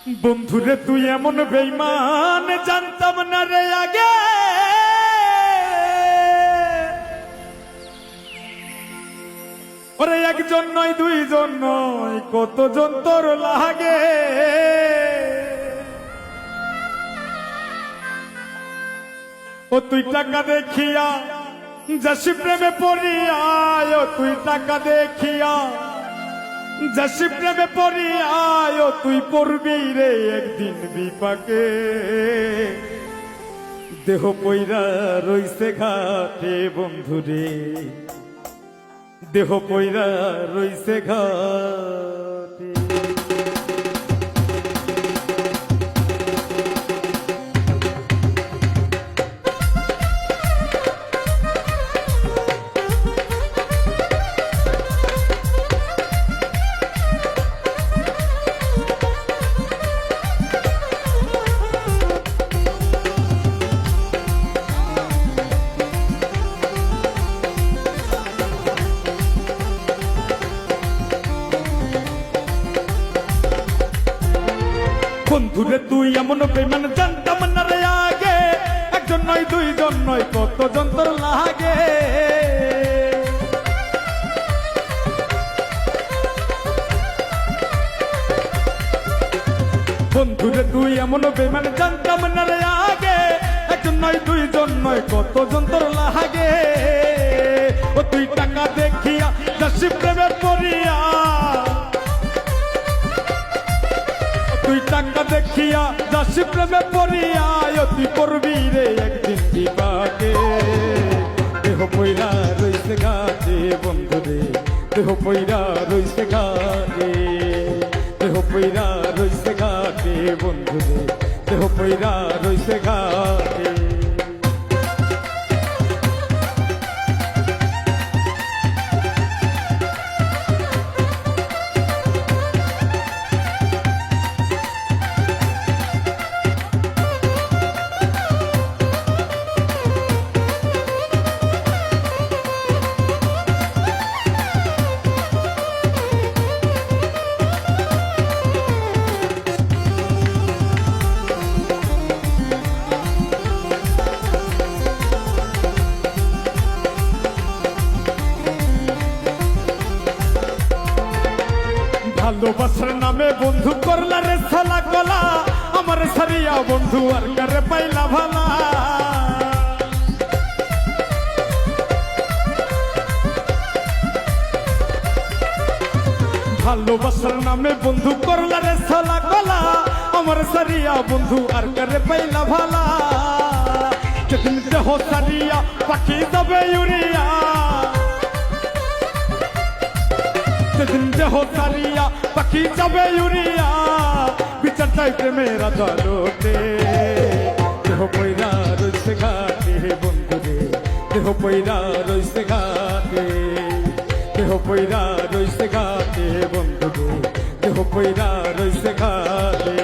বন্ধুরে তুই এমন বেঈমান জানতাম না রে আগে, ওরে একজন নয় দুইজন নয় কতজন তোর লাগে। ও তুই টাকা দেখিয়া যাসি প্রেমে পড়িয়া, ও তুই টাকা দেখিয়া যাসি প্রেমে পড়িয়া, ও তুই পড়বি রে একদিন বিপাকে। দেহ পইরা রইছে ঘাটে বন্ধুরে, দেহ পইরা রইছে ঘাটে। বন্ধুরে তুই এমন বেঈমান জানতাম না রে আগে, একজন নয় দুইজন নয় কতজন তোর লাগে। বন্ধুরে তুই এমন বেঈমান জানতাম না রে আগে, একজন নয় দুইজন নয় কতজন তোর লাগে। ও তুই টাকা দেখিয়া যাসি প্রেমে পড়িয়া, তুই টাকা দেখিয়া যাসি প্রেমে পড়িয়া, তুই পড়বি রে একদিন বিপাকে। দেহ পইরা রইছে ঘাটে বন্ধুরে, দেহ পইরা রইছে ঘাটে, দেহ পইরা রইছে ঘাটে বন্ধুরে, দেহ পইরা রইছে ঘাটে। ভালোবাসার নামে বন্ধু করলা রে সালা গলা, আমার সারিয়া বন্ধু আর কারে পাইলা ভালা। ভালোবাসার নামে বন্ধু করলা রে সালা গলা, আমার সারিয়া বন্ধু আর কারে পাইলা ভালা। যেদিন দেহ সারিয়া পাখি যাবে উড়িয়া, যেদিন দেহ সারিয়া পাখি যাবে উড়িয়া, বিচার চাই প্রেমের আদালতে। দেহ পইরা রইছে ঘাটে বন্ধুরে, দেহ পইরা রইছে ঘাটে, দেহ পইরা রইছে ঘাটে বন্ধুরে, দেহ পইরা রইছে ঘাটে।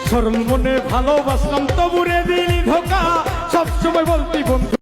সরল মনে ভালোবাসলাম তবুরে দিলি ধোকা, সবসময় বলতি বন্ধু